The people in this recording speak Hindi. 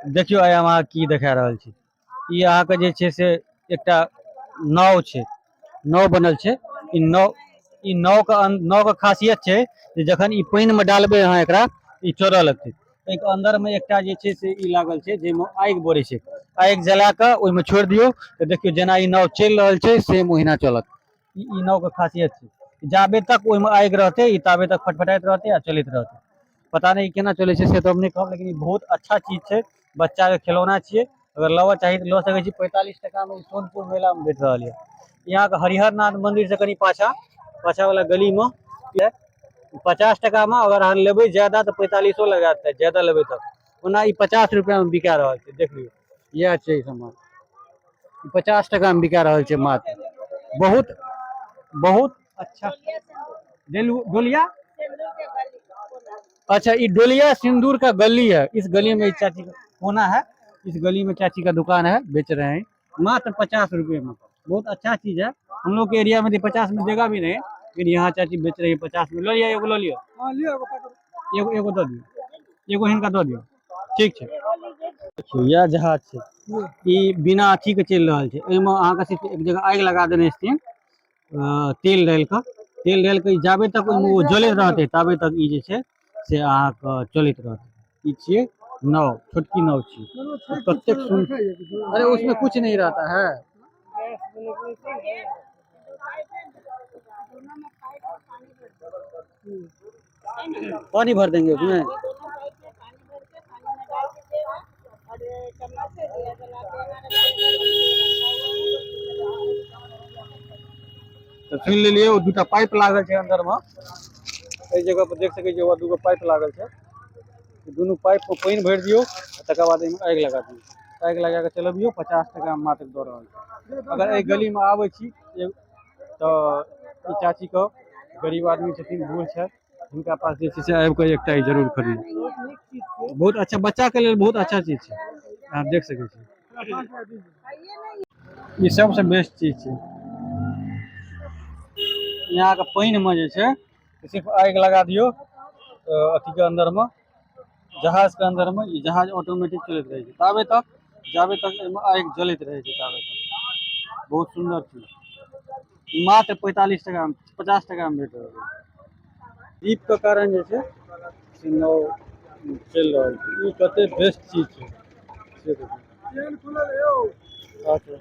देखियो आइ हम अहाँ की देखा रहल छी। ई अहाँके जे छै से एकटा नाव छै, नाव बनल छै। ई नाव के खासियत छै जे जखन ई पानि में डालबै अहाँ एकरा, ई चोरऽ लगतै। एहिके अंदर में एकटा जे छै से ई लागल छै जाहिमे आगि बड़ै छै। आगि जला कऽ ओहिमे छोड़ि दियौ तऽ देखियौ जेना ई नाव चलि रहल छै सेम ओहिना चलत। ई नाव के खासियत छै। जाबे तक ओहिमे आगि रहतै ई ताबे तक फटफटाइत रहतै आ चलैत रहतै। पता नहीं केना चलै छै से तो हम नहीं कहब, लेकिन ई बहुत अच्छा चीज छै। बच्चा के खिलौना छियै, अगर लेबऽ चाही तऽ लऽ सकै छी। 45 टका में सोनपुर मेला में बेच रहल है। यहाँ के हरिहर नाथ मंदिर से कनी पाछा वाला गली में 50 टका में अगर अहाँ लेबै ज्यादा तो 45 लगात, ज्यादा लेबै तब। ओना ई 50 रुपया में बिका रहल छै, देख लियौ। यह छै सामान, 50 टका में बिका रहल छै मात्र। बहुत बहुत अच्छा डोलिया। अच्छा, ये डोलिया सिंदूर का गली है। इस गली में चाची का कोना है, इस गली में चाची का दुकान है, बेच रहे हैं मात्र 50 रुपये में। बहुत अच्छा चीज है। हम लोग के एरिया में 50 में देगा भी नहीं, लेकिन यहाँ चाची बेच रही है 50 में। लो लिया, एगो लो लियो, एगो एगो दो दियो, एगो हिनका दो दियो। ठीक है। यह जहाज छै, ई बिना अथी के चलि रहल छै। एहिमे अहाँके सिर्फ एक जगह आगि लगा देने छथिन, तेल डालि कऽ। तेल डालि कऽ जाबे तक ओहिमे ओ जलैत रहतै ताबे तक ई जे छै से अहाँके चलैत रहतै। ई छियै नाव, छोटकी नाव छियै। कतेक सुंदर, अरे उसमें कुछ नहीं रहता है। पानी भर देंगे उसमें। तो सुन लिये, वो दूटा पाइप लागल छै अंदर में। एहि जगह पर देख सकै छियै, दूगो पाइप लागल छै। दुनू पाइप में पानी भरि दियौ, तकर बाद एहिमे आगि लगा दियौ। आगि लगा के चलबियौ, 50 टका में मात्र दऽ रहल छै। अगर एहि गली में आबै छी तो ई चाची को, गरीब आदमी छथिन, बूढ़ छथि, हुनका पास जे छै से आबि कऽ एकटा जरूर खरीदू। बहुत अच्छा, बच्चा के लेल बहुत अच्छा चीज छै, अहाँ देख सकै छी। ई सबसे बेस्ट चीज छै। यहाँ के पानि में जे छै सिर्फ आगि लगा दियौ अथी के अंदर में, जहाज के अंदर में। ई जहाज ऑटोमेटिक चलैत रहे छै ताबे तक जाबे तक एहिमे आगि जलैत रहे छै ताबे तक। बहुत सुंदर चीज, मात्र 45 टका में, 50 टका में भेट रहल है। दीप के कारण जे छै से नाव चलि रहल छै। ई कते बेस्ट चीज छै से देखियौ। अच्छा।